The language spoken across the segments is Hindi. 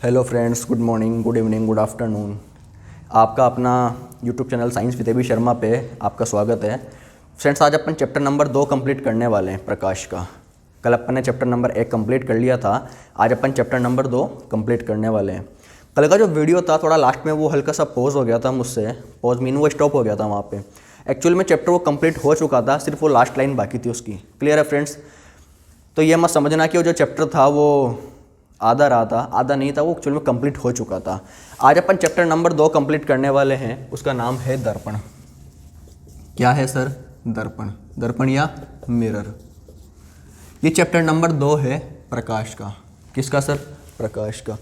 Hello friends, good morning, good evening, good afternoon. आपका अपना यूट्यूब चैनल साइंस विद अभी शर्मा पे आपका स्वागत है। फ्रेंड्स, आज अपन चैप्टर नंबर 2 कंप्लीट करने वाले हैं प्रकाश का। कल अपन ने चैप्टर नंबर 1 कंप्लीट कर लिया था, आज अपन चैप्टर नंबर 2 कंप्लीट करने वाले हैं। कल का जो वीडियो था थोड़ा लास्ट में वो हल्का सा पॉज हो गया था मुझसे, पॉज मीन वो स्टॉप हो गया था वहाँ पे। एक्चुअल में चैप्टर वो कंप्लीट हो चुका था, सिर्फ वो लास्ट लाइन बाकी थी उसकी। क्लियर है फ्रेंड्स? तो ये मत समझना कि वो जो चैप्टर था वो आधा रहा था, आधा नहीं था, वो एक्चुअल में कंप्लीट हो चुका था। आज अपन चैप्टर नंबर 2 कंप्लीट करने वाले हैं, उसका नाम है दर्पण। क्या है सर? दर्पण। दर्पण या मिरर। ये चैप्टर नंबर 2 है प्रकाश का। किसका सर? प्रकाश का।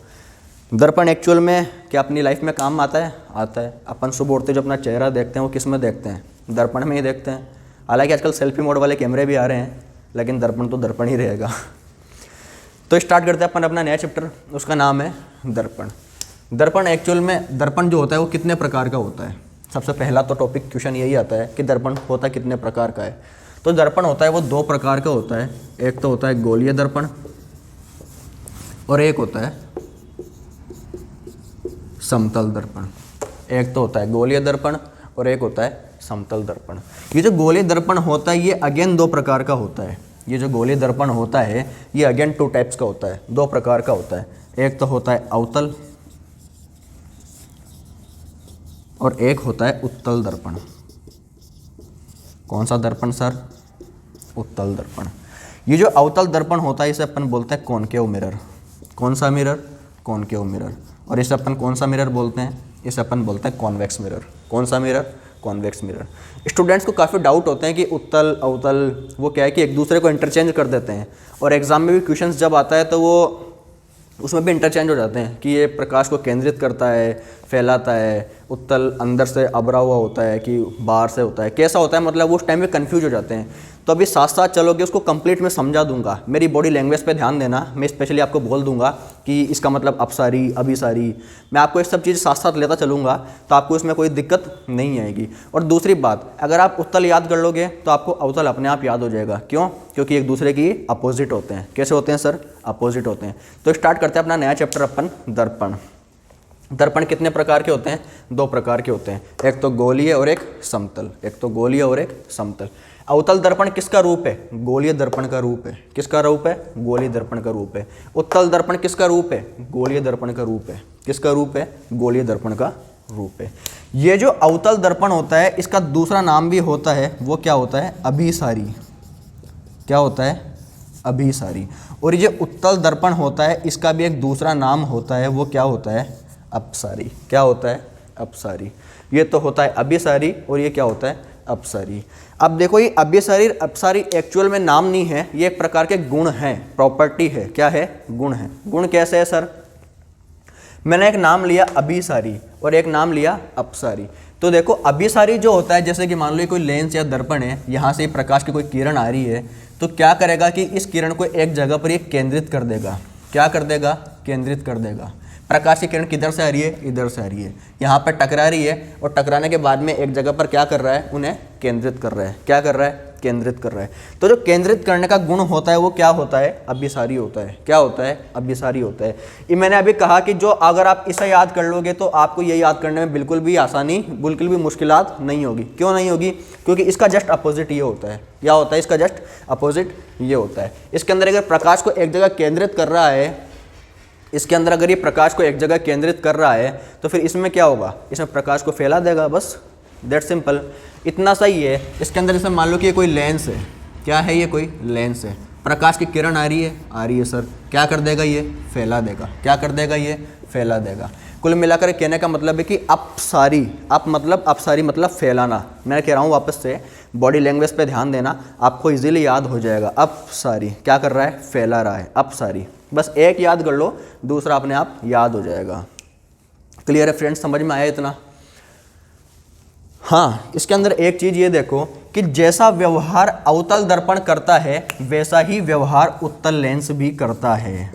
दर्पण एक्चुअल में क्या अपनी लाइफ में काम आता है? आता है। अपन सुबह उठते जो अपना चेहरा देखते हैं वो किस में देखते हैं? दर्पण में ही देखते हैं। हालांकि आजकल सेल्फी मोड वाले कैमरे भी आ रहे हैं, लेकिन दर्पण तो दर्पण ही रहेगा। तो स्टार्ट करते हैं अपन अपना नया चैप्टर, उसका नाम है दर्पण। दर्पण एक्चुअल में दर्पण जो होता है वो कितने प्रकार का होता है? सबसे पहला तो टॉपिक क्वेश्चन यही आता है कि दर्पण होता कितने प्रकार का है। तो दर्पण होता है वो 2 प्रकार का होता है। एक तो होता है गोलीय दर्पण और एक होता है समतल दर्पण। एक तो होता है गोलीय दर्पण और एक होता है समतल दर्पण। ये जो गोलीय दर्पण होता है ये अगेन 2 प्रकार का होता है। ये जो गोलीय दर्पण होता है ये अगेन 2 टाइप्स का होता है, 2 प्रकार का होता है। एक तो होता है अवतल और एक होता है उत्तल दर्पण। कौन सा दर्पण सर? उत्तल दर्पण। ये जो अवतल दर्पण होता है इसे अपन बोलते हैं कॉनकेव मिरर। कौन सा मिरर? Concave mirror. और इसे अपन कौन सा मिरर बोलते हैं? इसे अपन बोलते हैं कॉन्वेक्स मिरर। कौन सा मिरर? Convex mirror. स्टूडेंट्स को काफ़ी डाउट होते हैं कि उत्तल अवतल वो क्या है कि एक दूसरे को इंटरचेंज कर देते हैं, और एग्जाम में भी क्वेश्चंस जब आता है तो वो उसमें भी इंटरचेंज हो जाते हैं कि ये प्रकाश को केंद्रित करता है, फैलाता है, उत्तल अंदर से अबरा हुआ होता है कि बाहर से होता है, कैसा होता है, मतलब वो उस टाइम में कंफ्यूज हो जाते हैं। तो अभी साथ साथ चलोगे उसको कंप्लीट में समझा दूंगा। मेरी बॉडी लैंग्वेज पे ध्यान देना, मैं स्पेशली आपको बोल दूंगा कि इसका मतलब अपसारी, अभिसारी, मैं आपको ये सब चीज़ साथ साथ लेता चलूँगा, तो आपको इसमें कोई दिक्कत नहीं आएगी। और दूसरी बात, अगर आप उत्तल याद कर लोगे तो आपको अवतल अपने आप याद हो जाएगा। क्यों? क्योंकि एक दूसरे की अपोजिट होते हैं। कैसे होते हैं सर? अपोजिट होते हैं। तो स्टार्ट करते हैं अपना नया चैप्टर अपन, दर्पण। दर्पण कितने प्रकार के होते हैं? 2 प्रकार के होते हैं, एक तो गोलीय और एक समतल। एक तो गोलीय और एक समतल। अवतल दर्पण किसका रूप है? गोलीय दर्पण का रूप है। किसका रूप है? गोलीय दर्पण का रूप है। उत्तल दर्पण किसका रूप है? गोलीय दर्पण का रूप है। किसका रूप है? गोलीय दर्पण का रूप है। ये जो अवतल दर्पण होता है इसका दूसरा नाम भी होता है, वो क्या होता है? अभिसारी। क्या होता है? अभिसारी। और ये उत्तल दर्पण होता है इसका भी एक दूसरा नाम होता है, वो क्या होता है? अपसारी। क्या होता है? अपसारी। ये तो होता है अभिसारी और ये क्या होता है? अपसारी। अब देखो, ये अभिसारी अपसारी एक्चुअल में नाम नहीं है, ये एक प्रकार के गुण हैं, प्रॉपर्टी है। क्या है? गुण है। गुण कैसे है सर? मैंने एक नाम लिया अभिसारी और एक नाम लिया अपसारी। तो देखो, अभिसारी जो होता है, जैसे कि मान लो कोई लेंस या दर्पण है, यहाँ से प्रकाश की कोई किरण आ रही है, तो क्या करेगा कि इस किरण को एक जगह पर ये केंद्रित कर देगा। क्या कर देगा? केंद्रित कर देगा। प्रकाश की किरण किधर से आ रही है? इधर से आ रही है, यहाँ पर टकरा रही है, और टकराने के बाद में एक जगह पर क्या कर रहा है? उन्हें केंद्रित कर रहा है। क्या कर रहा है? केंद्रित कर रहा है। तो जो केंद्रित करने का गुण होता है वो क्या होता है? अभिसारी होता है। क्या होता है? अभिसारी होता है। ये मैंने अभी कहा कि जो अगर आप इसे याद कर लोगे तो आपको ये याद करने में बिल्कुल भी आसानी, बिल्कुल भी मुश्किलात नहीं होगी। क्यों नहीं होगी? क्योंकि इसका जस्ट अपोजिट ये होता है। क्या होता है? इसका जस्ट अपोजिट ये होता है। इसके अंदर अगर प्रकाश को एक जगह केंद्रित कर रहा है, इसके अंदर अगर ये प्रकाश को एक जगह केंद्रित कर रहा है तो फिर इसमें क्या होगा? इसमें प्रकाश को फैला देगा, बस दैट सिंपल। इतना सही है। इसके अंदर जैसे मान लो कि ये कोई लेंस है। क्या है? ये कोई लेंस है, प्रकाश की किरण आ रही है, आ रही है सर, क्या कर देगा? ये फैला देगा। क्या कर देगा? ये फैला देगा। कुल मिलाकर कहने का मतलब है कि अपसारी, अप मतलब अपसारी मतलब फैलाना। मैं कह रहा हूँ वापस से, बॉडी लैंग्वेज पे ध्यान देना, आपको इजीली याद हो जाएगा। अपसारी क्या कर रहा है? फैला रहा है, अपसारी। बस एक याद कर लो, दूसरा अपने आप याद हो जाएगा। क्लियर है फ्रेंड्स? समझ में आया इतना? हाँ, इसके अंदर एक चीज़ ये देखो कि जैसा व्यवहार अवतल दर्पण करता है वैसा ही व्यवहार उत्तल लेंस भी करता है।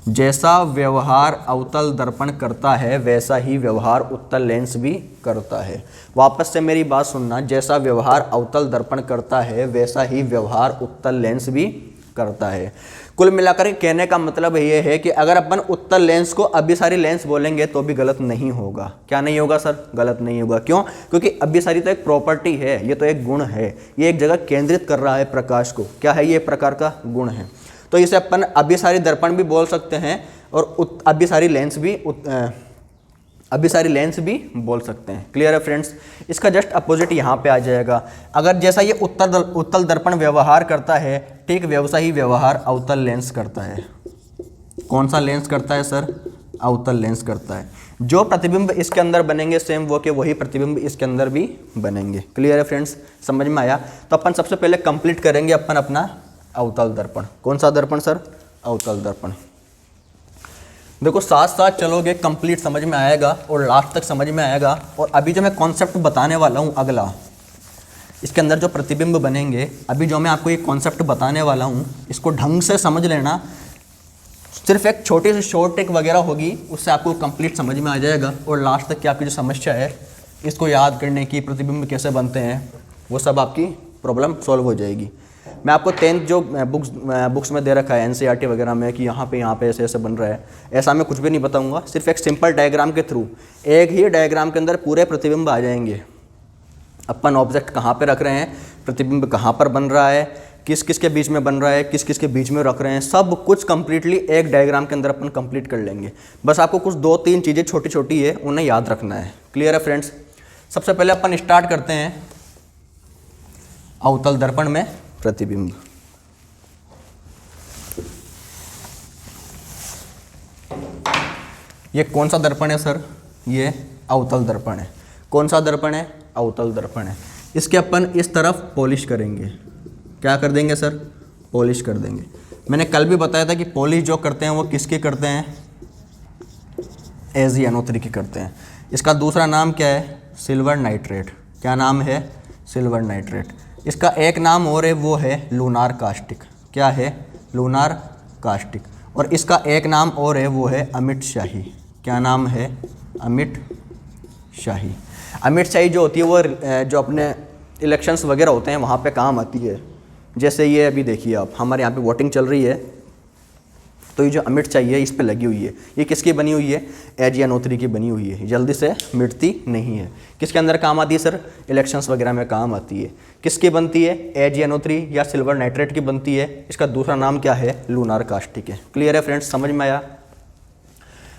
जैसा व्यवहार अवतल दर्पण करता है वैसा ही व्यवहार उत्तल लेंस भी करता है। वापस से मेरी बात सुनना, जैसा व्यवहार अवतल दर्पण करता है वैसा ही व्यवहार उत्तल लेंस भी करता है। कुल मिलाकर के कहने का मतलब ये है कि अगर अपन उत्तल लेंस को अभिसारी लेंस बोलेंगे तो भी गलत नहीं होगा। क्या नहीं होगा सर? गलत नहीं होगा। क्यों? क्योंकि अभिसारी तो एक प्रॉपर्टी है, ये तो एक गुण है, ये एक जगह केंद्रित कर रहा है प्रकाश को। क्या है? ये एक प्रकार का गुण है। तो इसे अपन अभिसारी दर्पण भी बोल सकते हैं और अभिसारी लेंस भी बोल सकते हैं। क्लियर है फ्रेंड्स? इसका जस्ट अपोजिट यहाँ पे आ जाएगा। अगर जैसा ये उत्तल दर्पण व्यवहार करता है, ठीक वैसा ही व्यवहार अवतल लेंस करता है। कौन सा लेंस करता है सर? अवतल लेंस करता है। जो प्रतिबिंब इसके अंदर बनेंगे सेम वो के वही प्रतिबिंब इसके अंदर भी बनेंगे। क्लियर है फ्रेंड्स? समझ में आया? तो अपन सबसे पहले कंप्लीट करेंगे अपन अपना अवतल दर्पण। कौन सा दर्पण सर? अवतल दर्पण। देखो साथ साथ चलोगे, कंप्लीट समझ में आएगा और लास्ट तक समझ में आएगा। और अभी जो मैं कॉन्सेप्ट बताने वाला हूँ अगला, इसके अंदर जो प्रतिबिंब बनेंगे, अभी जो मैं आपको ये कॉन्सेप्ट बताने वाला हूँ, इसको ढंग से समझ लेना। सिर्फ एक छोटी सी शॉर्ट टेक वगैरह होगी, उससे आपको कंप्लीट समझ में आ जाएगा। और लास्ट तक की आपकी जो समस्या है, इसको याद करने की, प्रतिबिंब कैसे बनते हैं, वो सब आपकी प्रॉब्लम सॉल्व हो जाएगी। मैं आपको 10th जो बुक्स में दे रखा है NCERT वगैरह में कि यहाँ पे ऐसे ऐसे बन रहा है, ऐसा मैं कुछ भी नहीं बताऊँगा। सिर्फ एक सिंपल डायग्राम के थ्रू, एक ही डायग्राम के अंदर पूरे प्रतिबिंब आ जाएंगे। अपन ऑब्जेक्ट कहाँ पे रख रहे हैं, प्रतिबिंब कहाँ पर बन रहा है, किस किस के बीच में बन रहा है, किस किस के बीच में रख रहे हैं, सब कुछ कंप्लीटली एक डायग्राम के अंदर अपन कंप्लीट कर लेंगे। बस आपको कुछ 2-3 चीज़ें छोटी छोटी है, उन्हें याद रखना है। क्लियर है फ्रेंड्स? सबसे पहले अपन स्टार्ट करते हैं अवतल दर्पण में प्रतिबिंब। ये कौन सा दर्पण है सर? ये अवतल दर्पण है। कौन सा दर्पण है? अवतल दर्पण है। इसके अपन इस तरफ पॉलिश करेंगे। क्या कर देंगे सर? पॉलिश कर देंगे। मैंने कल भी बताया था कि पॉलिश जो करते हैं वो किसकी करते हैं? AgNO3 की करते हैं। इसका दूसरा नाम क्या है? Silver nitrate. क्या नाम है? Silver nitrate. इसका एक नाम और है, वो है लूनार कास्टिक। क्या है? Lunar caustic. और इसका एक नाम और है, वो है अमिट शाही। क्या नाम है? अमिट शाही। अमिट शाही जो होती है वो जो अपने इलेक्शंस वगैरह होते हैं वहाँ पे काम आती है। जैसे ये अभी देखिए आप, हमारे यहाँ पे वोटिंग चल रही है, तो ये जो अमिट शाही है इस पे लगी हुई है। ये किसकी बनी हुई है? AgNO3 की बनी हुई है। जल्दी से मिटती नहीं है। किसके अंदर काम आती है सर? इलेक्शंस वगैरह में काम आती है। किसकी बनती है? AgNO3 या सिल्वर नाइट्रेट की बनती है। इसका दूसरा नाम क्या है? लूनार कास्टिक है। क्लियर है फ्रेंड्स? समझ में आया?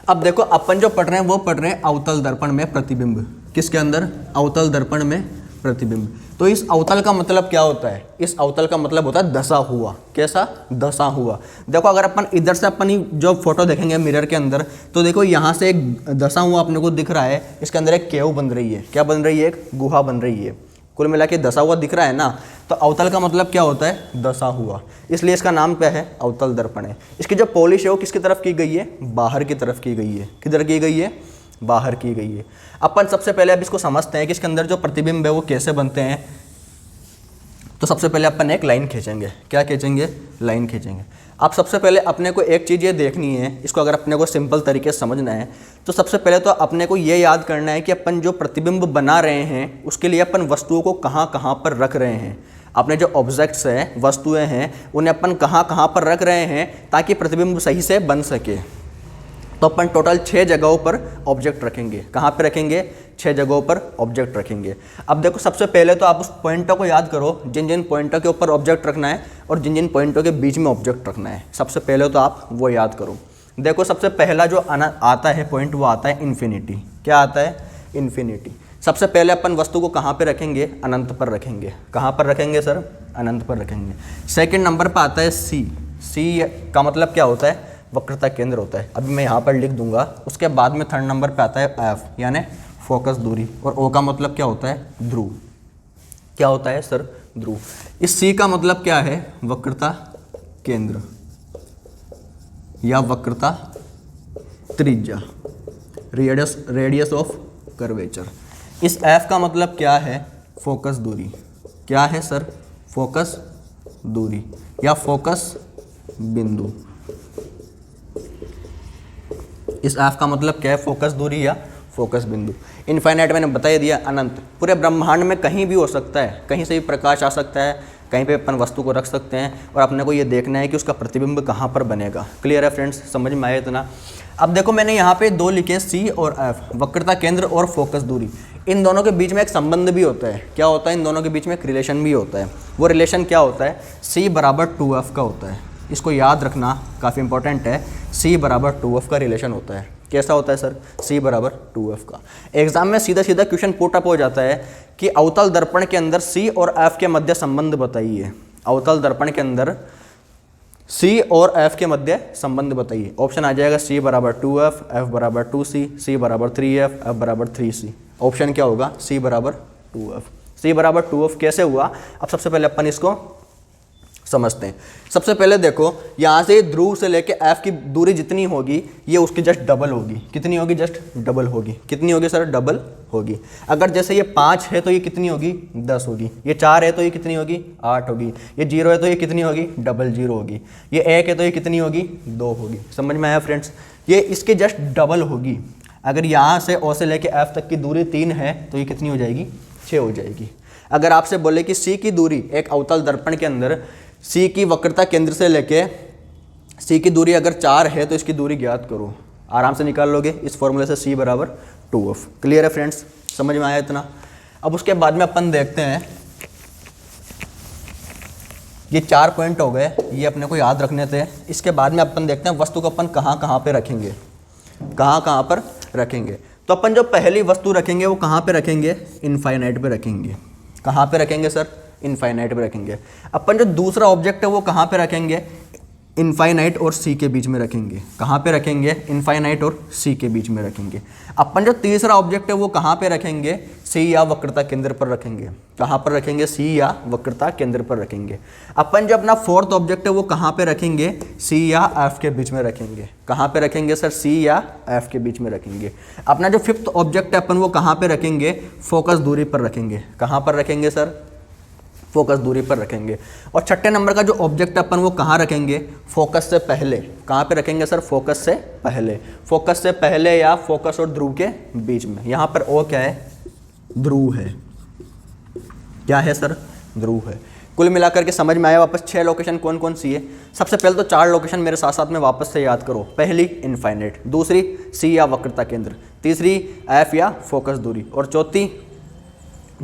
अब देखो अपन जो पढ़ रहे हैं वो पढ़ रहे हैं अवतल दर्पण में प्रतिबिंब। किसके अंदर? अवतल दर्पण में प्रतिबिंब। तो इस अवतल का मतलब क्या होता है? इस अवतल का मतलब होता है दसा हुआ। कैसा? दसा हुआ। देखो अगर अपन इधर से अपन जो फोटो देखेंगे मिरर के अंदर, तो देखो यहाँ से एक दसा हुआ अपने को दिख रहा है, इसके अंदर एक केव बन रही है। क्या बन रही है? एक गुहा बन रही है। कुल मिला के दसा हुआ दिख रहा है ना। तो अवतल का मतलब क्या होता है? दसा हुआ। इसलिए इसका नाम क्या है? अवतल दर्पण है। इसकी जो पॉलिश है वो किसकी तरफ की गई है? बाहर की तरफ की गई है। किधर की गई है? बाहर की गई है। अपन सबसे पहले अब इसको समझते हैं कि इसके अंदर जो प्रतिबिंब है वो कैसे बनते हैं। तो सबसे पहले अपन एक लाइन खींचेंगे। क्या खींचेंगे? लाइन खींचेंगे। अब सबसे पहले अपने को एक चीज़ ये देखनी है, इसको अगर अपने को सिंपल तरीके से समझना है तो सबसे पहले तो अपने को ये याद करना है कि अपन जो प्रतिबिंब बना रहे हैं उसके लिए अपन वस्तुओं को कहाँ कहाँ पर रख रहे हैं। अपने जो ऑब्जेक्ट्स हैं, वस्तुएं हैं, उन्हें अपन कहाँ कहाँ पर रख रहे हैं ताकि प्रतिबिंब सही से बन सके। तो अपन टोटल 6 जगहों पर ऑब्जेक्ट रखेंगे। कहाँ पे रखेंगे? 6 जगहों पर ऑब्जेक्ट रखेंगे। अब देखो सबसे पहले तो आप उस पॉइंटों को याद करो, जिन जिन पॉइंटों के ऊपर ऑब्जेक्ट रखना है और जिन जिन पॉइंटों के बीच में ऑब्जेक्ट रखना है। सबसे पहले तो आप वो याद करो। देखो सबसे पहला जो आता है पॉइंट, वो आता है इन्फिनिटी। क्या आता है? इन्फिनिटी। सबसे पहले अपन वस्तु को कहाँ पर रखेंगे? अनंत पर रखेंगे। कहाँ पर रखेंगे सर? अनंत पर रखेंगे। सेकेंड नंबर पर आता है सी। सी का मतलब क्या होता है? वक्रता केंद्र होता है। अभी मैं यहाँ पर लिख दूंगा। उसके बाद में थर्ड नंबर पे आता है एफ, यानी फोकस दूरी। और ओ का मतलब क्या होता है? ध्रुव। क्या होता है सर? ध्रुव। इस सी का मतलब क्या है? वक्रता केंद्र या वक्रता त्रिज्या, रेडियस ऑफ कर्वेचर। इस एफ का मतलब क्या है? फोकस दूरी। क्या है सर? फोकस दूरी या फोकस बिंदु। इस एफ का मतलब क्या है? फोकस दूरी या फोकस बिंदु। इनफाइनाइट मैंने बता दिया, अनंत। पूरे ब्रह्मांड में कहीं भी हो सकता है, कहीं से भी प्रकाश आ सकता है, कहीं पे अपन वस्तु को रख सकते हैं और अपने को ये देखना है कि उसका प्रतिबिंब कहाँ पर बनेगा। क्लियर है फ्रेंड्स, समझ में आया इतना। अब देखो मैंने यहाँ पे दो लिखे सी और एफ, वक्रता केंद्र और फोकस दूरी। इन दोनों के बीच में एक संबंध भी होता है। क्या होता है? इन दोनों के बीच में एक रिलेशन भी होता है। वो रिलेशन क्या होता है? सी बराबर 2f का होता है। इसको याद रखना काफ़ी इंपॉर्टेंट है। सी बराबर 2f का रिलेशन होता है। कैसा होता है सर? सी बराबर 2f का। एग्जाम में सीधा सीधा क्वेश्चन पुट अप हो जाता है कि अवतल दर्पण के अंदर सी और एफ के मध्य संबंध बताइए। अवतल दर्पण के अंदर सी और एफ के मध्य संबंध बताइए। ऑप्शन आ जाएगा सी बराबर 2f, एफ बराबर 2c, सी बराबर 3f, एफ बराबर 3c। ऑप्शन क्या होगा? सी बराबर 2f। सी बराबर 2f कैसे हुआ? अब सबसे पहले अपन इसको समझते हैं। सबसे पहले देखो, यहाँ से ध्रुव से लेके एफ की दूरी जितनी होगी ये उसकी जस्ट डबल होगी। कितनी होगी? जस्ट डबल होगी। कितनी होगी सर? डबल होगी। अगर जैसे ये 5 है तो ये कितनी होगी? 10 होगी। ये 4 है तो ये कितनी होगी? 8 होगी। ये 0 है तो ये कितनी होगी? डबल 0 होगी। ये 1 है तो ये कितनी होगी? 2 होगी। समझ में आया फ्रेंड्स? ये इसके जस्ट डबल होगी। अगर यहाँ से ओ से लेके एफ तक की दूरी 3 है तो ये कितनी हो जाएगी? 6 हो जाएगी। अगर आपसे बोले कि सी की दूरी एक अवतल दर्पण के अंदर सी की वक्रता केंद्र से लेके सी की दूरी अगर 4 है तो इसकी दूरी ज्ञात करो, आराम से निकाल लोगे इस फॉर्मूले से। सी बराबर 2f। क्लियर है फ्रेंड्स? समझ में आया इतना। अब उसके बाद में अपन देखते हैं, ये 4 पॉइंट हो गए, ये अपने को याद रखने थे। इसके बाद में अपन देखते हैं वस्तु को अपन कहाँ कहाँ पे रखेंगे, कहाँ कहाँ पर रखेंगे। तो अपन जो पहली वस्तु रखेंगे वो कहाँ पे रखेंगे? इनफाइनाइट पे रखेंगे। कहाँ पे रखेंगे सर? इनफाइनाइट पे रखेंगे। अपन जो दूसरा ऑब्जेक्ट है वो कहाँ पे रखेंगे? इनफाइनाइट और सी के बीच में रखेंगे। कहाँ पे रखेंगे? इनफाइनाइट और सी के बीच में रखेंगे। अपन जो तीसरा ऑब्जेक्ट है वो कहाँ पे रखेंगे? सी या वक्रता केंद्र पर रखेंगे। कहाँ पर रखेंगे? सी या वक्रता केंद्र पर रखेंगे। अपन जो अपना फोर्थ ऑब्जेक्ट है वो कहाँ पे रखेंगे? सी या एफ के बीच में रखेंगे। कहाँ पे रखेंगे सर? सी या एफ के बीच में रखेंगे। अपना जो फिफ्थ ऑब्जेक्ट है अपन वो कहाँ पे रखेंगे? फोकस दूरी पर रखेंगे। कहाँ पर रखेंगे सर? फोकस दूरी पर रखेंगे। और छठे नंबर का जो ऑब्जेक्ट अपन वो कहाँ रखेंगे? फोकस से पहले। कहाँ पे रखेंगे सर? फोकस से पहले। फोकस से पहले या फोकस और ध्रुव के बीच में। यहाँ पर ओ क्या है? ध्रुव है। क्या है सर? ध्रुव है। कुल मिलाकर के समझ में आया। वापस 6 लोकेशन कौन कौन सी है? सबसे पहले तो 4 लोकेशन मेरे साथ साथ में वापस से याद करो। पहली इनफाइनाइट, दूसरी सी या वक्रता केंद्र, तीसरी एफ या फोकस दूरी, और चौथी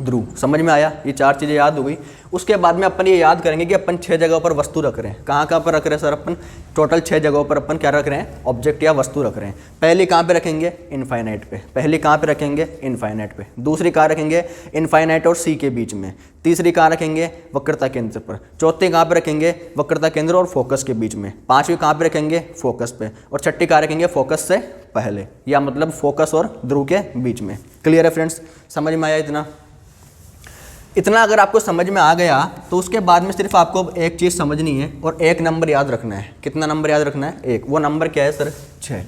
ध्रुव। समझ में आया? ये 4 चीज़ें याद हो गई। उसके बाद में अपन ये याद करेंगे कि अपन 6 जगहों पर वस्तु रख रहे हैं। कहाँ कहाँ पर रख रहे हैं सर? अपन टोटल 6 जगहों पर अपन क्या रख रहे हैं? ऑब्जेक्ट या वस्तु रख रहे हैं। पहली कहाँ पे रखेंगे? इनफाइनाइट पे। पहली कहाँ पे रखेंगे? इनफाइनाइट पे। दूसरी कहाँ रखेंगे? इनफाइनाइट और सी के बीच में। तीसरी कहाँ रखेंगे? वक्रता केंद्र पर। चौथी कहाँ पे रखेंगे? वक्रता केंद्र और फोकस के बीच में। पाँचवीं कहाँ पे रखेंगे? फोकस पे। और छठी कहाँ रखेंगे? फोकस से पहले, या मतलब फोकस और ध्रुव के बीच में। क्लियर है फ्रेंड्स? समझ में आया इतना? इतना अगर आपको समझ में आ गया तो उसके बाद में सिर्फ आपको एक चीज़ समझनी है और एक नंबर याद रखना है। कितना नंबर याद रखना है? एक। वो नंबर क्या है सर? 6।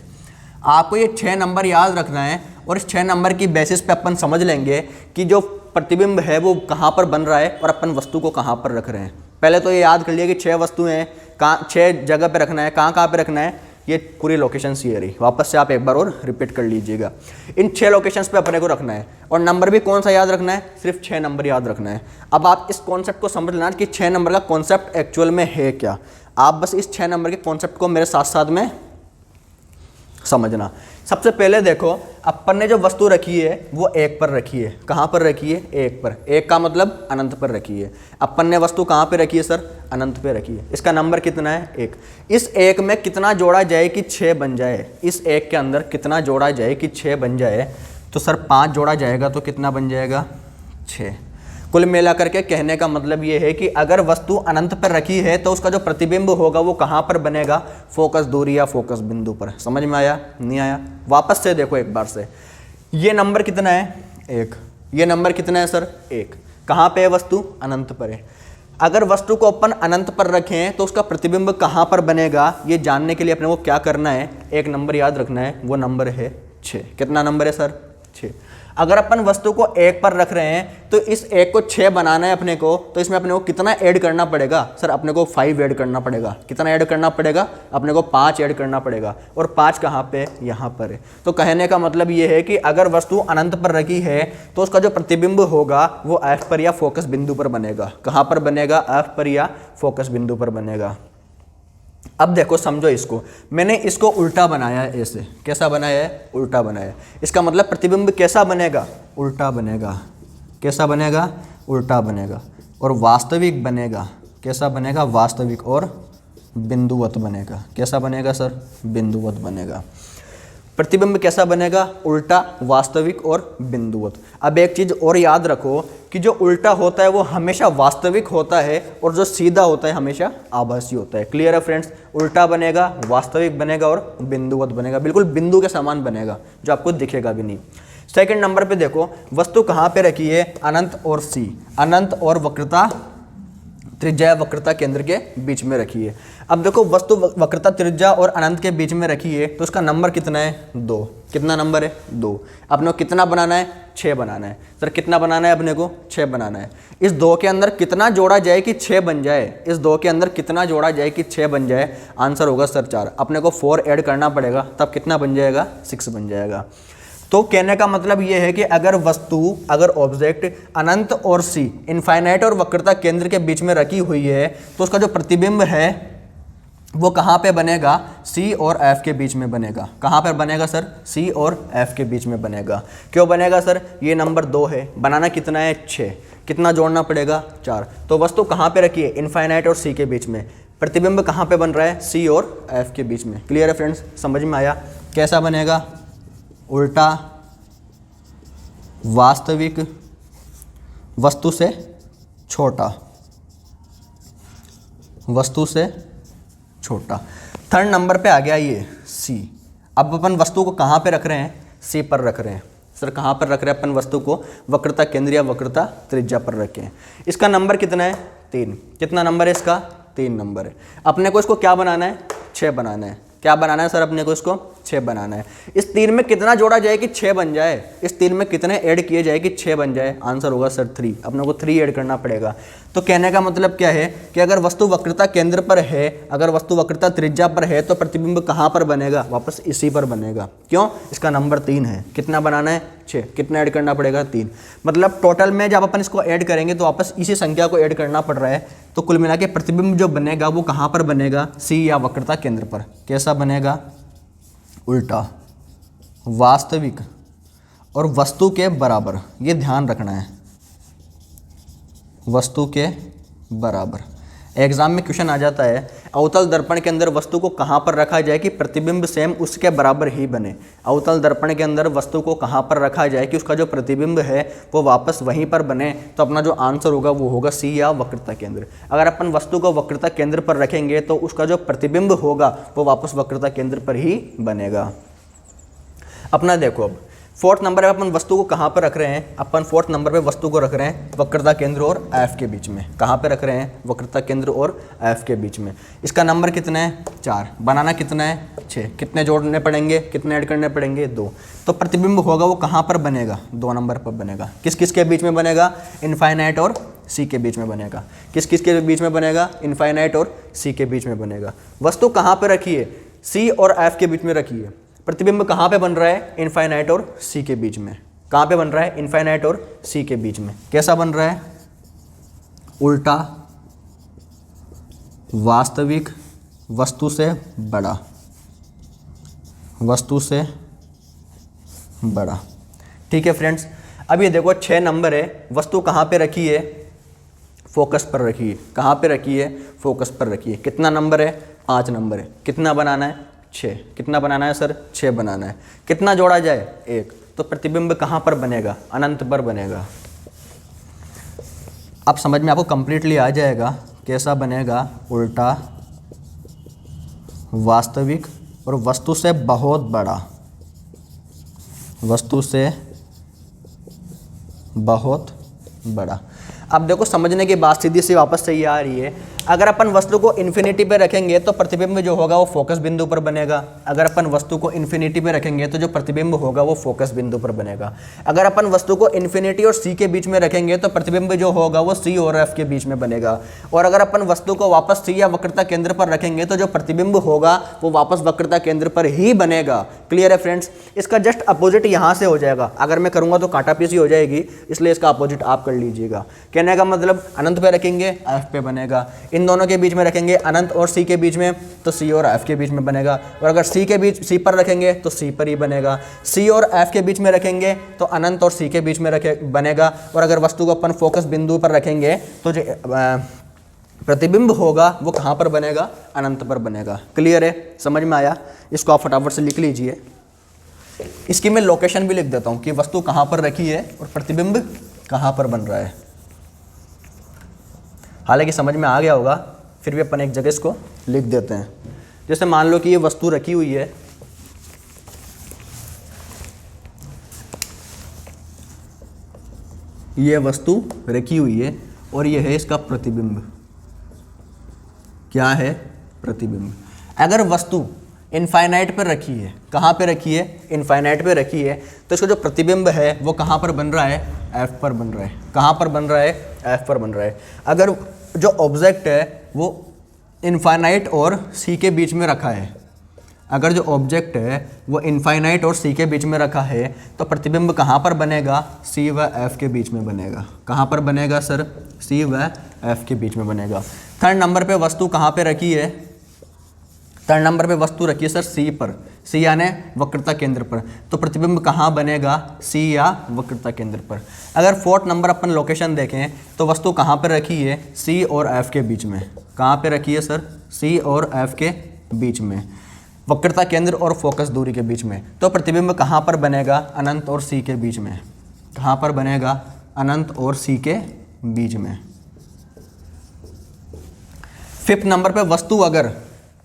आपको ये 6 नंबर याद रखना है और इस 6 नंबर की बेसिस पे अपन समझ लेंगे कि जो प्रतिबिंब है वो कहाँ पर बन रहा है और अपन वस्तु को कहाँ पर रख रहे हैं। पहले तो ये याद कर लिया कि 6 वस्तुएं हैं, कहाँ 6 जगह पर रखना है, कहाँ कहाँ पर रखना है। ये पूरी लोकेशंस ये रही। वापस से आप एक बार और रिपीट कर लीजिएगा। इन 6 लोकेशंस पे अपने को रखना है और नंबर भी कौन सा याद रखना है? सिर्फ 6 नंबर याद रखना है। अब आप इस कॉन्सेप्ट को समझ लेना कि 6 नंबर का कॉन्सेप्ट एक्चुअल में है क्या। आप बस इस 6 नंबर के कॉन्सेप्ट को मेरे साथ साथ में समझना। सबसे पहले देखो, अपन ने जो वस्तु रखी है वो 1 पर रखी है। कहाँ पर रखी है? 1 पर। 1 का मतलब अनंत पर रखी है। अपन ने वस्तु कहाँ पे रखी है सर? अनंत पे रखी है। इसका नंबर कितना है? 1। इस 1 में कितना जोड़ा जाए कि 6 बन जाए? इस 1 के अंदर कितना जोड़ा जाए कि 6 बन जाए? तो सर 5 जोड़ा जाएगा तो कितना बन जाएगा? 6। कुल मिला करके कहने का मतलब ये है कि अगर वस्तु अनंत पर रखी है तो उसका जो प्रतिबिंब होगा वो कहाँ पर बनेगा? फोकस दूरी या फोकस बिंदु पर। समझ में आया? नहीं आया? वापस से देखो एक बार से। ये नंबर कितना है? 1। ये नंबर कितना है सर? 1। कहाँ पे है वस्तु? अनंत पर है। अगर वस्तु को अपन अनंत पर रखें तो उसका प्रतिबिंब कहाँ पर बनेगा ये जानने के लिए अपने को क्या करना है? एक नंबर याद रखना है, वो नंबर है 6। कितना नंबर है सर? 6। अगर अपन वस्तु को 1 पर रख रहे हैं तो इस 1 को 6 बनाना है अपने को, तो इसमें अपने को कितना ऐड करना पड़ेगा सर? अपने को 5 ऐड करना पड़ेगा। कितना ऐड करना पड़ेगा? अपने को 5 ऐड करना पड़ेगा। और 5 कहाँ पे? यहाँ पर है। तो कहने का मतलब ये है कि अगर वस्तु अनंत पर रखी है तो उसका जो प्रतिबिंब होगा वो F पर या फोकस बिंदु पर बनेगा। कहाँ पर बनेगा? F पर या फोकस बिंदु पर बनेगा। अब देखो समझो इसको, मैंने इसको उल्टा बनाया है ऐसे। कैसा बनाया है? उल्टा बनाया है। इसका मतलब प्रतिबिंब कैसा बनेगा? उल्टा बनेगा। कैसा बनेगा? उल्टा बनेगा। और वास्तविक बनेगा। कैसा बनेगा? वास्तविक और बिंदुवत बनेगा। कैसा बनेगा सर? बिंदुवत बनेगा। प्रतिबिंब कैसा बनेगा? उल्टा, वास्तविक और बिंदुवत। अब एक चीज़ और याद रखो कि जो उल्टा होता है वो हमेशा वास्तविक होता है और जो सीधा होता है हमेशा आभासी होता है। क्लियर है फ्रेंड्स? उल्टा बनेगा, वास्तविक बनेगा और बिंदुवत बनेगा। बिल्कुल बिंदु के समान बनेगा जो आपको दिखेगा भी नहीं। सेकंड नंबर पे देखो, वस्तु कहाँ पे रखी है? अनंत और सी, अनंत और वक्रता त्रिज्या वक्रता केंद्र के बीच में रखी है। अब देखो वस्तु वक्रता त्रिज्या और अनंत के बीच में रखी है तो उसका नंबर कितना है? 2। कितना नंबर है? 2। अपने को कितना बनाना है? 6 बनाना है। सर कितना बनाना है अपने को? 6 बनाना है। इस 2 के अंदर कितना जोड़ा जाए कि 6 बन जाए? इस 2 के अंदर कितना जोड़ा जाए कि 6 बन जाए? आंसर होगा सर 4। अपने को 4 ऐड करना पड़ेगा, तब कितना बन जाएगा? 6 बन जाएगा। तो कहने का मतलब ये है कि अगर वस्तु, अगर ऑब्जेक्ट अनंत और सी, इनफाइनाइट और वक्रता केंद्र के बीच में रखी हुई है तो उसका जो प्रतिबिंब है वो कहाँ पे बनेगा? सी और एफ के बीच में बनेगा। कहाँ पर बनेगा सर? सी और एफ के बीच में बनेगा। क्यों बनेगा सर? ये नंबर 2 है, बनाना कितना है? 6। कितना जोड़ना पड़ेगा? 4। तो वस्तु कहाँ पे रखी है? इनफाइनाइट और सी के बीच में। प्रतिबिंब कहाँ पे बन रहा है? सी और एफ के बीच में। क्लियर है फ्रेंड्स? समझ में आया? कैसा बनेगा? उल्टा, वास्तविक, वस्तु से छोटा, वस्तु से छोटा। थर्ड नंबर पे आ गया ये सी। अब अपन वस्तु को कहाँ पे रख रहे हैं? सी पर रख रहे हैं। सर कहाँ पर रख रहे हैं अपन वस्तु को? वक्रता केंद्र या वक्रता त्रिज्या पर रखे हैं। इसका नंबर कितना है? 3। कितना नंबर है इसका? 3 नंबर है। अपने को इसको क्या बनाना है? 6 बनाना है। क्या बनाना है सर? अपने को इसको 6 बनाना है। इस 3 में कितना जोड़ा जाए कि 6 बन जाए? इस 3 में कितने ऐड किए जाए कि 6 बन जाए? आंसर होगा सर 3। अपने को 3 ऐड करना पड़ेगा। तो कहने का मतलब क्या है कि अगर वस्तु वक्रता केंद्र पर है, अगर वस्तु वक्रता त्रिज्या पर है तो प्रतिबिंब कहाँ पर बनेगा? वापस इसी पर बनेगा। क्यों? इसका नंबर 3 है। कितना बनाना है? 6। कितना ऐड करना पड़ेगा? 3। मतलब टोटल में जब अपन इसको ऐड करेंगे तो वापस इसी संख्या को ऐड करना पड़ रहा है। तो कुल मिला के प्रतिबिंब जो बनेगा वो कहाँ पर बनेगा? सी या वक्रता केंद्र पर। कैसा बनेगा? उल्टा, वास्तविक और वस्तु के बराबर। ये ध्यान रखना है, वस्तु के बराबर। एग्जाम में क्वेश्चन आ जाता है अवतल दर्पण के अंदर वस्तु को कहाँ पर रखा जाए कि प्रतिबिंब सेम उसके बराबर ही बने। अवतल दर्पण के अंदर वस्तु को कहाँ पर रखा जाए कि उसका जो प्रतिबिंब है वो वापस वहीं पर बने। तो अपना जो आंसर होगा वो होगा सी या वक्रता केंद्र। अगर अपन वस्तु को वक्रता केंद्र पर रखेंगे तो उसका जो प्रतिबिंब होगा वो वापस वक्रता केंद्र पर ही बनेगा। अपना देखो अब 4th नंबर पे अपन वस्तु को कहाँ पर रख रहे हैं? अपन 4th नंबर पे वस्तु को रख रहे हैं वक्रता केंद्र और एफ के बीच में। कहाँ पे रख रहे हैं? वक्रता केंद्र और एफ के बीच में। इसका नंबर कितना है? 4। बनाना कितना है? 6। कितने जोड़ने पड़ेंगे? कितने ऐड करने पड़ेंगे? 2। तो प्रतिबिंब होगा वो कहाँ पर बनेगा? 2 नंबर पर बनेगा। किस किस के बीच में बनेगा? इनफाइनाइट और सी के बीच में बनेगा। किस किस के बीच में बनेगा? इनफाइनाइट और सी के बीच में बनेगा। वस्तु कहाँ पर रखी है? सी और एफ के बीच में रखी है। प्रतिबिंब कहाँ पे बन रहा है? इनफाइनाइट और सी के बीच में। कहाँ पे बन रहा है? इनफाइनाइट और सी के बीच में। कैसा बन रहा है? उल्टा, वास्तविक, वस्तु से बड़ा, वस्तु से बड़ा। ठीक है फ्रेंड्स, अब ये देखो 6 नंबर है। वस्तु कहाँ पे रखी है? फोकस पर रखी है। कहाँ पे रखी है? फोकस पर रखी है। कितना नंबर है? 5 नंबर है। कितना बनाना है? 6। कितना बनाना है सर? 6 बनाना है। कितना जोड़ा जाए? 1। तो प्रतिबिंब कहाँ पर बनेगा? अनंत पर बनेगा। अब समझ में आपको कंप्लीटली आ जाएगा कैसा बनेगा? उल्टा, वास्तविक और वस्तु से बहुत बड़ा, वस्तु से बहुत बड़ा। अब देखो समझने की बात सीधी सी वापस से ये आ रही है, अगर अपन वस्तु को इन्फिनिटी पे रखेंगे तो प्रतिबिंब जो होगा वो फोकस बिंदु पर बनेगा। अगर अपन वस्तु को इन्फिनिटी पे रखेंगे तो जो प्रतिबिंब होगा वो फोकस बिंदु पर बनेगा। अगर अपन वस्तु को इन्फिनिटी और सी के बीच में रखेंगे तो प्रतिबिंब जो होगा वो सी और एफ के बीच में बनेगा। और अगर अपन वस्तु को वापस सी या वक्रता केंद्र पर रखेंगे तो जो प्रतिबिंब होगा वो वापस वक्रता केंद्र पर ही बनेगा। क्लियर है फ्रेंड्स। इसका जस्ट अपोजिट यहाँ से हो जाएगा। अगर मैं करूँगा तो कांटा पीसी हो जाएगी, इसलिए इसका अपोजिट आप कर लीजिएगा। कहने का मतलब अनंत पे रखेंगे एफ पे बनेगा, इन दोनों के बीच में रखेंगे अनंत और सी के बीच में तो सी और एफ के बीच में बनेगा। और अगर सी के बीच सी पर रखेंगे तो सी पर ही बनेगा। सी और एफ के बीच में रखेंगे तो अनंत और सी के बीच में बनेगा। और अगर वस्तु को अपन फोकस बिंदु पर रखेंगे तो जो प्रतिबिंब होगा वो कहाँ पर बनेगा, अनंत पर बनेगा। क्लियर है, समझ में आया। इसको आप फटाफट से लिख लीजिए। इसकी मैं लोकेशन भी लिख देता हूँ कि वस्तु कहाँ पर रखी है और प्रतिबिंब कहाँ पर बन रहा है। हालांकि समझ में आ गया होगा, फिर भी अपन एक जगह इसको लिख देते हैं। जैसे मान लो कि ये वस्तु रखी हुई है, ये वस्तु रखी हुई है और ये है इसका प्रतिबिंब। क्या है, प्रतिबिंब। अगर वस्तु इनफाइनाइट पर रखी है, कहाँ पे रखी है, इनफाइनाइट पे रखी है, तो इसका जो प्रतिबिंब है वो कहाँ पर बन रहा है, एफ पर बन रहा है। कहाँ पर बन रहा है, एफ पर बन रहा है। अगर जो ऑब्जेक्ट है वो इनफाइनाइट और सी के बीच में रखा है, अगर जो ऑब्जेक्ट है वो इनफाइनाइट और सी के बीच में रखा है तो प्रतिबिंब कहाँ पर बनेगा, सी व एफ के बीच में बनेगा। कहाँ पर बनेगा सर, सी व एफ के बीच में बनेगा। थर्ड नंबर पे वस्तु कहाँ पे रखी है, थर्ड नंबर पे वस्तु रखी है सर सी पर, सी यानी वक्रता केंद्र पर, तो प्रतिबिंब कहाँ बनेगा, सी या वक्रता केंद्र पर। अगर फोर्थ नंबर अपन लोकेशन देखें तो वस्तु कहाँ पर रखी है, सी और एफ के बीच में। कहाँ पे रखी है सर, सी और एफ के बीच में, वक्रता केंद्र और फोकस दूरी के बीच में, तो प्रतिबिंब कहाँ पर बनेगा, अनंत और सी के बीच में। कहाँ पर बनेगा, अनंत और सी के बीच में। फिफ्थ नंबर पे वस्तु अगर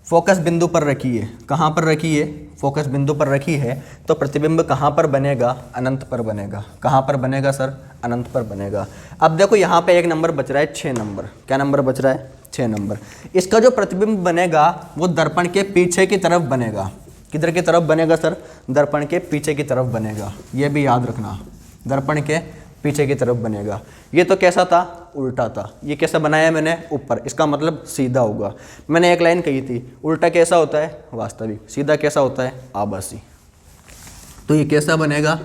फोकस बिंदु पर रखी है, कहाँ पर रखी है, फोकस बिंदु पर रखी है, तो प्रतिबिंब कहाँ पर बनेगा, अनंत पर बनेगा। कहाँ पर बनेगा सर, अनंत पर बनेगा। अब देखो यहाँ पे एक नंबर बच रहा है, 6 नंबर। क्या नंबर बच रहा है, 6 नंबर। इसका जो प्रतिबिंब बनेगा वो दर्पण के पीछे की तरफ बनेगा। किधर की तरफ बनेगा सर, दर्पण के पीछे की तरफ बनेगा। ये भी याद रखना, दर्पण के पीछे की तरफ बनेगा। ये तो कैसा था, उल्टा था। ये कैसा बनाया मैंने, ऊपर, इसका मतलब सीधा होगा। मैंने एक लाइन कही थी, उल्टा कैसा होता है, वास्तविक। सीधा कैसा होता है, आभासी। तो ये कैसा बनेगा,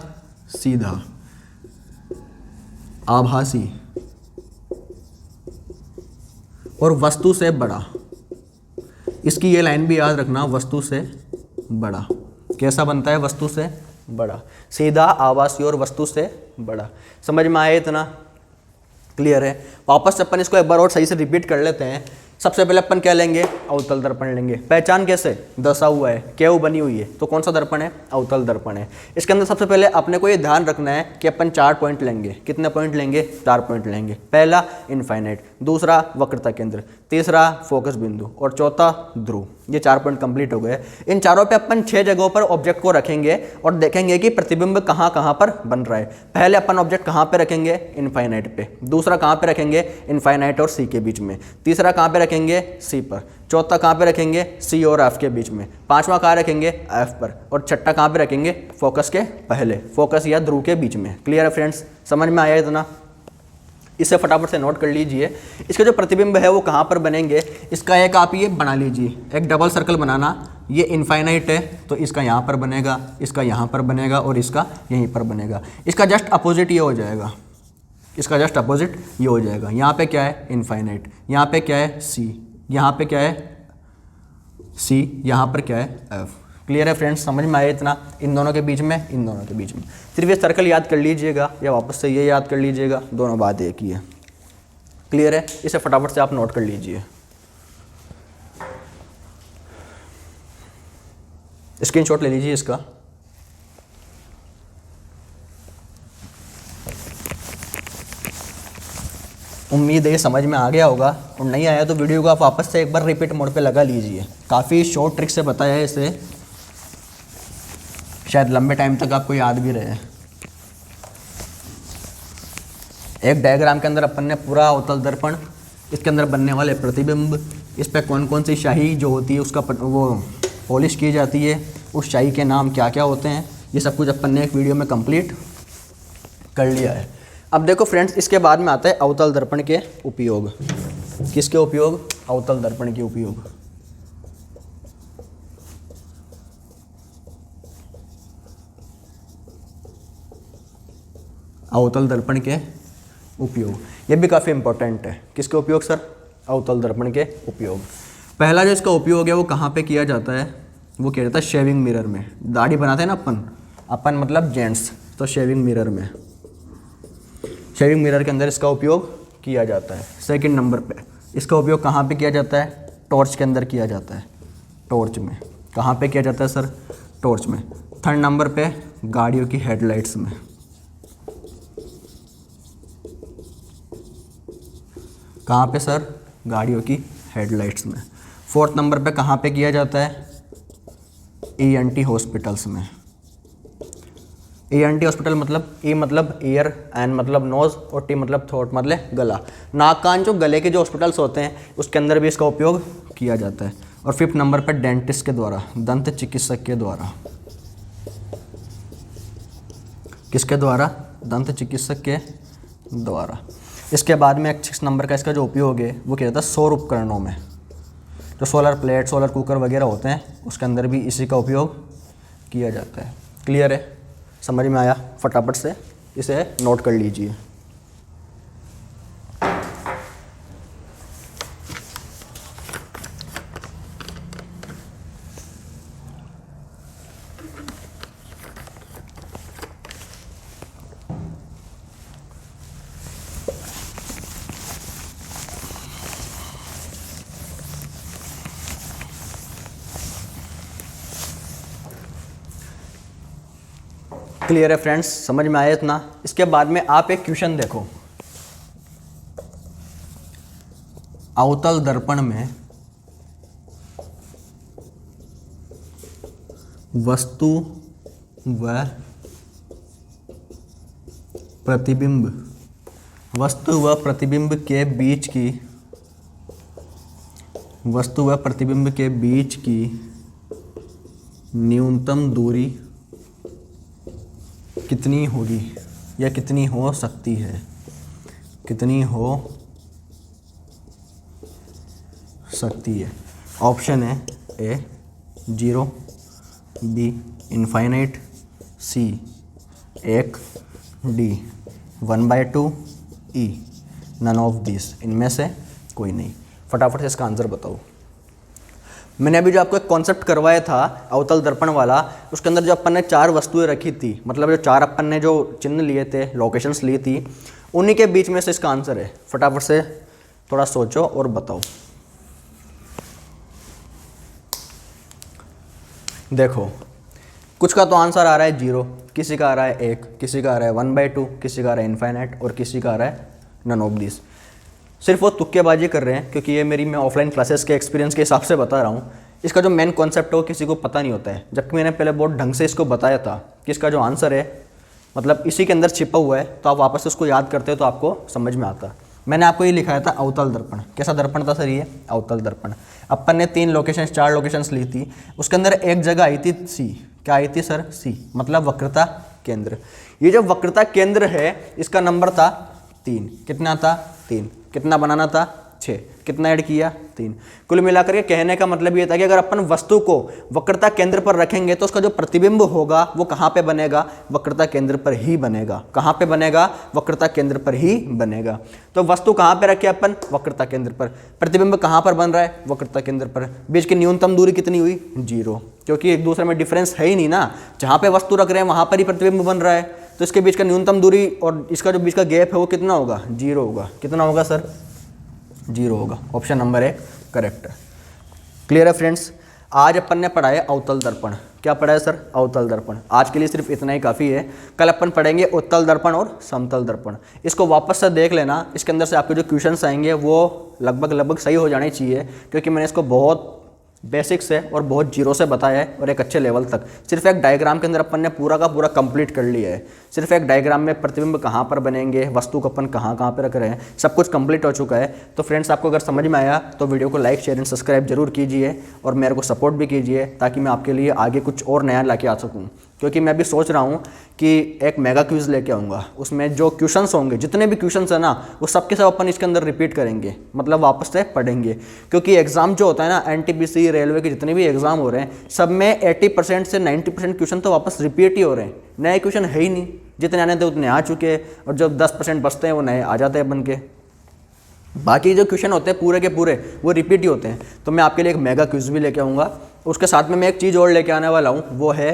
सीधा, आभासी और वस्तु से बड़ा। इसकी ये लाइन भी याद रखना, वस्तु से बड़ा। कैसा बनता है, वस्तु से बड़ा, सीधा, आभासी और वस्तु से बड़ा। समझ में आया इतना, क्लियर है। वापस अपन इसको एक बार और सही से रिपीट कर लेते हैं। सबसे पहले अपन क्या लेंगे, अवतल दर्पण लेंगे। पहचान कैसे, दसा हुआ है, केव बनी हुई है, तो कौन सा दर्पण है, अवतल दर्पण है। इसके अंदर सबसे पहले अपने को ये ध्यान रखना है कि अपन 4 पॉइंट लेंगे। कितने पॉइंट लेंगे, 4 पॉइंट लेंगे। पहला इनफाइनाइट, दूसरा वक्रता केंद्र, तीसरा फोकस बिंदु और चौथा ध्रुव। ये 4 पॉइंट कंप्लीट हो गए। इन चारों पे अपन 6 जगहों पर ऑब्जेक्ट को रखेंगे और देखेंगे कि प्रतिबिंब कहाँ कहाँ पर बन रहा है। पहले अपन ऑब्जेक्ट कहाँ पे रखेंगे, इनफाइनाइट पे। दूसरा कहाँ पे रखेंगे, इनफाइनाइट और सी के बीच में। तीसरा कहाँ पे रखेंगे, सी पर। चौथा कहाँ पे रखेंगे, सी और एफ के बीच में। पांचवा कहाँ रखेंगे, एफ पर। और छठा कहाँ पे रखेंगे, फोकस के पहले, फोकस या ध्रुव के बीच में। क्लियर है फ्रेंड्स, समझ में आया इतना। इसे फटाफट से नोट कर लीजिए। इसके जो प्रतिबिंब है वो कहाँ पर बनेंगे, इसका एक आप ये बना लीजिए, एक डबल सर्कल बनाना। ये इनफाइनाइट है तो इसका यहाँ पर बनेगा, इसका यहाँ पर बनेगा और इसका यहीं पर बनेगा। इसका जस्ट अपोजिट ये हो जाएगा, इसका जस्ट अपोजिट ये हो जाएगा। यहाँ पे क्या है, इनफाइनाइट, यहाँ पे क्या है, सी, यहाँ पे क्या है, सी, यहाँ पर क्या है, एफ। क्लियर है फ्रेंड्स, समझ में आया इतना। इन दोनों के बीच में, इन दोनों के बीच में सिर्फ ये सर्कल याद कर लीजिएगा या वापस से ये याद कर लीजिएगा, दोनों बात एक ही है। क्लियर है, इसे फटाफट से आप नोट कर लीजिए। स्क्रीनशॉट ले लीजिए इसका। उम्मीद है ये समझ में आ गया होगा, और नहीं आया तो वीडियो को आप वापस से एक बार रिपीट मोड पे लगा लीजिए। काफ़ी शॉर्ट ट्रिक से बताया है इसे, शायद लंबे टाइम तक आपको याद भी रहे। एक डायग्राम के अंदर अपन ने पूरा अवतल दर्पण इसके अंदर बनने वाले प्रतिबिंब, इस पर कौन कौन सी शाही जो होती है उसका वो पॉलिश की जाती है, उस शाही के नाम क्या क्या होते हैं, ये सब कुछ अपन ने एक वीडियो में कंप्लीट कर लिया है। अब देखो फ्रेंड्स, इसके बाद में आता है अवतल दर्पण के उपयोग। किसके उपयोग? अवतल दर्पण के उपयोग। अवतल दर्पण के उपयोग, ये भी काफ़ी इंपॉर्टेंट है। किसके उपयोग सर? अवतल दर्पण के उपयोग। पहला जो इसका उपयोग है वो कहाँ पे किया जाता है? वो किया जाता है शेविंग मिरर में। दाढ़ी बनाते हैं ना अपन मतलब जेंट्स, तो शेविंग मिरर में, शेविंग मिरर के अंदर इसका उपयोग किया जाता है। सेकंड नंबर पे इसका उपयोग कहाँ पे किया जाता है? टॉर्च के अंदर किया जाता है। टॉर्च में कहाँ पे किया जाता है सर? टॉर्च में। थर्ड नंबर पे गाड़ियों की हेडलाइट्स में। कहाँ पे सर? गाड़ियों की हेडलाइट्स में। फोर्थ नंबर पे कहाँ पे किया जाता है? ENT हॉस्पिटल्स में। ENT हॉस्पिटल मतलब E मतलब ईयर, N मतलब नोज़ और T मतलब थ्रोट मतलब गला। नाक कान जो गले के जो हॉस्पिटल्स होते हैं उसके अंदर भी इसका उपयोग किया जाता है। और फिफ्थ नंबर पर डेंटिस्ट के द्वारा, दंत चिकित्सक के द्वारा। किसके द्वारा? दंत चिकित्सक के द्वारा। इसके बाद में 6 नंबर का इसका जो उपयोग है वो किया जाता है सौर उपकरणों में। जो सोलर प्लेट, सोलर कुकर वगैरह होते हैं उसके अंदर भी इसी का उपयोग किया जाता है। क्लियर है? समझ में आया? फटाफट से इसे नोट कर लीजिए। क्लियर है फ्रेंड्स? समझ में आया इतना? इसके बाद में आप एक क्वेश्चन देखो। अवतल दर्पण में वस्तु व प्रतिबिंब, वस्तु व प्रतिबिंब के बीच की, वस्तु व प्रतिबिंब के बीच की न्यूनतम दूरी कितनी होगी या कितनी हो सकती है? कितनी हो सकती है? ऑप्शन है A 0, B infinite, C 1, D 1/2, E none of this. इनमें से कोई नहीं। फटाफट से इसका आंसर बताओ। मैंने अभी जो आपको एक कॉन्सेप्ट करवाया था अवतल दर्पण वाला, उसके अंदर जो अपन ने 4 वस्तुएं रखी थी, मतलब जो 4 अपन ने जो चिन्ह लिए थे, लोकेशंस ली थी, उन्हीं के बीच में से इसका आंसर है। फटाफट से थोड़ा सोचो और बताओ। देखो, कुछ का तो आंसर आ रहा है 0, किसी का आ रहा है 1, किसी का आ रहा है 1/2, किसी का आ रहा है इनफाइनाइट और किसी का आ रहा है नन ऑफ दिस। सिर्फ वो तुक्केबाजी कर रहे हैं क्योंकि ये मैं ऑफलाइन क्लासेस के एक्सपीरियंस के हिसाब से बता रहा हूँ। इसका जो मेन कॉन्सेप्ट है वो किसी को पता नहीं होता है, जबकि मैंने पहले बहुत ढंग से इसको बताया था कि इसका जो आंसर है मतलब इसी के अंदर छिपा हुआ है, तो आप वापस से उसको याद करते हो तो आपको समझ में आता। मैंने आपको ये लिखाया था अवतल दर्पण। कैसा दर्पण था सर ये? अवतल दर्पण। अपन ने 4 लोकेशंस ली थी, उसके अंदर एक जगह आई थी C। क्या आई थी सर? C मतलब वक्रता केंद्र। ये जो वक्रता केंद्र है इसका नंबर था 3। कितना था? 3। कितना बनाना था? 6। कितना ऐड किया? 3। कुल मिलाकर के कहने का मतलब ये था कि अगर अपन वस्तु को वक्रता केंद्र पर रखेंगे तो उसका जो प्रतिबिंब होगा वो कहाँ पे बनेगा? वक्रता केंद्र पर ही बनेगा। कहाँ पे बनेगा? वक्रता केंद्र पर ही बनेगा। तो वस्तु कहाँ पे रखे अपन? वक्रता केंद्र पर। प्रतिबिंब कहाँ पर बन रहा है? वक्रता केंद्र पर। बीच की न्यूनतम दूरी कितनी हुई? 0, क्योंकि एक दूसरे में डिफरेंस है ही नहीं ना। जहाँ पे वस्तु रख रहे हैं वहाँ पर ही प्रतिबिंब बन रहा है, तो इसके बीच का न्यूनतम दूरी और इसका जो बीच का गैप है वो कितना होगा? 0 होगा। कितना होगा सर? 0 होगा। ऑप्शन नंबर 1 करेक्ट है। क्लियर है फ्रेंड्स? आज अपन ने पढ़ा है अवतल दर्पण। क्या पढ़ा है सर? अवतल दर्पण। आज के लिए सिर्फ इतना ही काफ़ी है। कल अपन पढ़ेंगे उत्तल दर्पण और समतल दर्पण। इसको वापस से देख लेना, इसके अंदर से आपके जो क्वेश्चंस आएंगे वो लगभग सही हो जाने चाहिए, क्योंकि मैंने इसको बहुत बेसिक्स है और बहुत जीरो से बताया है और एक अच्छे लेवल तक। सिर्फ एक डायग्राम के अंदर अपन ने पूरा का पूरा कंप्लीट कर लिया है। सिर्फ एक डायग्राम में प्रतिबिंब कहाँ पर बनेंगे, वस्तु को अपन कहाँ कहाँ पर रख रहे हैं, सब कुछ कंप्लीट हो चुका है। तो फ्रेंड्स आपको अगर समझ में आया तो वीडियो को लाइक शेयर एंड सब्सक्राइब जरूर कीजिए और मेरे को सपोर्ट भी कीजिए ताकि मैं आपके लिए आगे कुछ और नया ला के आ सकूँ। क्योंकि मैं भी सोच रहा हूँ कि एक मेगा क्विज़ लेके आऊँगा, उसमें जो क्वेश्चंस होंगे, जितने भी क्वेश्चंस है ना, वो सब के सब अपन इसके अंदर रिपीट करेंगे, मतलब वापस से पढ़ेंगे। क्योंकि एग्ज़ाम जो होता है ना, एनटीपीसी रेलवे के जितने भी एग्ज़ाम हो रहे हैं, सब में 80% से 90% क्वेश्चन तो वापस रिपीट ही हो रहे हैं, नए क्वेश्चन है ही नहीं। जितने आने थे उतने आ चुके और जो 10% बचते हैं वो नए आ जाते हैं बन के। बाकी जो क्वेश्चन होते हैं पूरे के पूरे वो रिपीट ही होते हैं। तो मैं आपके लिए एक मेगा क्विज़ भी लेके आऊँगा। उसके साथ में मैं एक चीज़ और लेके आने वाला हूँ, वो है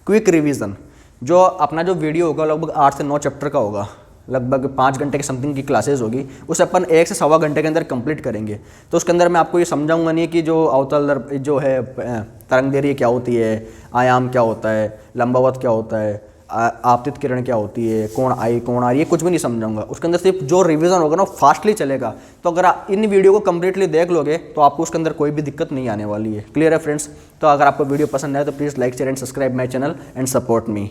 क्विक रिवीजन। जो अपना जो वीडियो होगा लगभग 8 से 9 चैप्टर का होगा, लगभग 5 घंटे की समथिंग की क्लासेस होगी, उसे अपन 1 से सवा घंटे के अंदर कंप्लीट करेंगे। तो उसके अंदर मैं आपको ये समझाऊंगा नहीं कि जो अवतल दर्पण जो है, तरंगदैर्घ्य क्या होती है, आयाम क्या होता है, लंबावत क्या होता है, आपतित किरण क्या होती है, कोण आई कोण आ रही है, कुछ भी नहीं समझाऊंगा। उसके अंदर सिर्फ जो रिवीजन होगा ना फास्टली चलेगा। तो अगर आप इन वीडियो को कंप्लीटली देख लोगे तो आपको उसके अंदर कोई भी दिक्कत नहीं आने वाली है। क्लियर है फ्रेंड्स? तो अगर आपको वीडियो पसंद आए तो please like share and subscribe my channel and support me.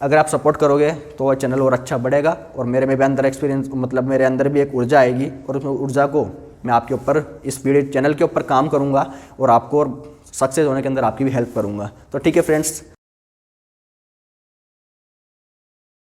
अगर आप सपोर्ट करोगे तो चैनल और अच्छा बढ़ेगा और मेरे में भी अंदर एक्सपीरियंस, मतलब मेरे अंदर भी एक ऊर्जा आएगी और उस ऊर्जा को मैं आपके ऊपर इस वीडियो चैनल के ऊपर काम करूँगा और आपको और सक्सेस होने के अंदर आपकी भी हेल्प करूँगा। तो ठीक है फ्रेंड्स,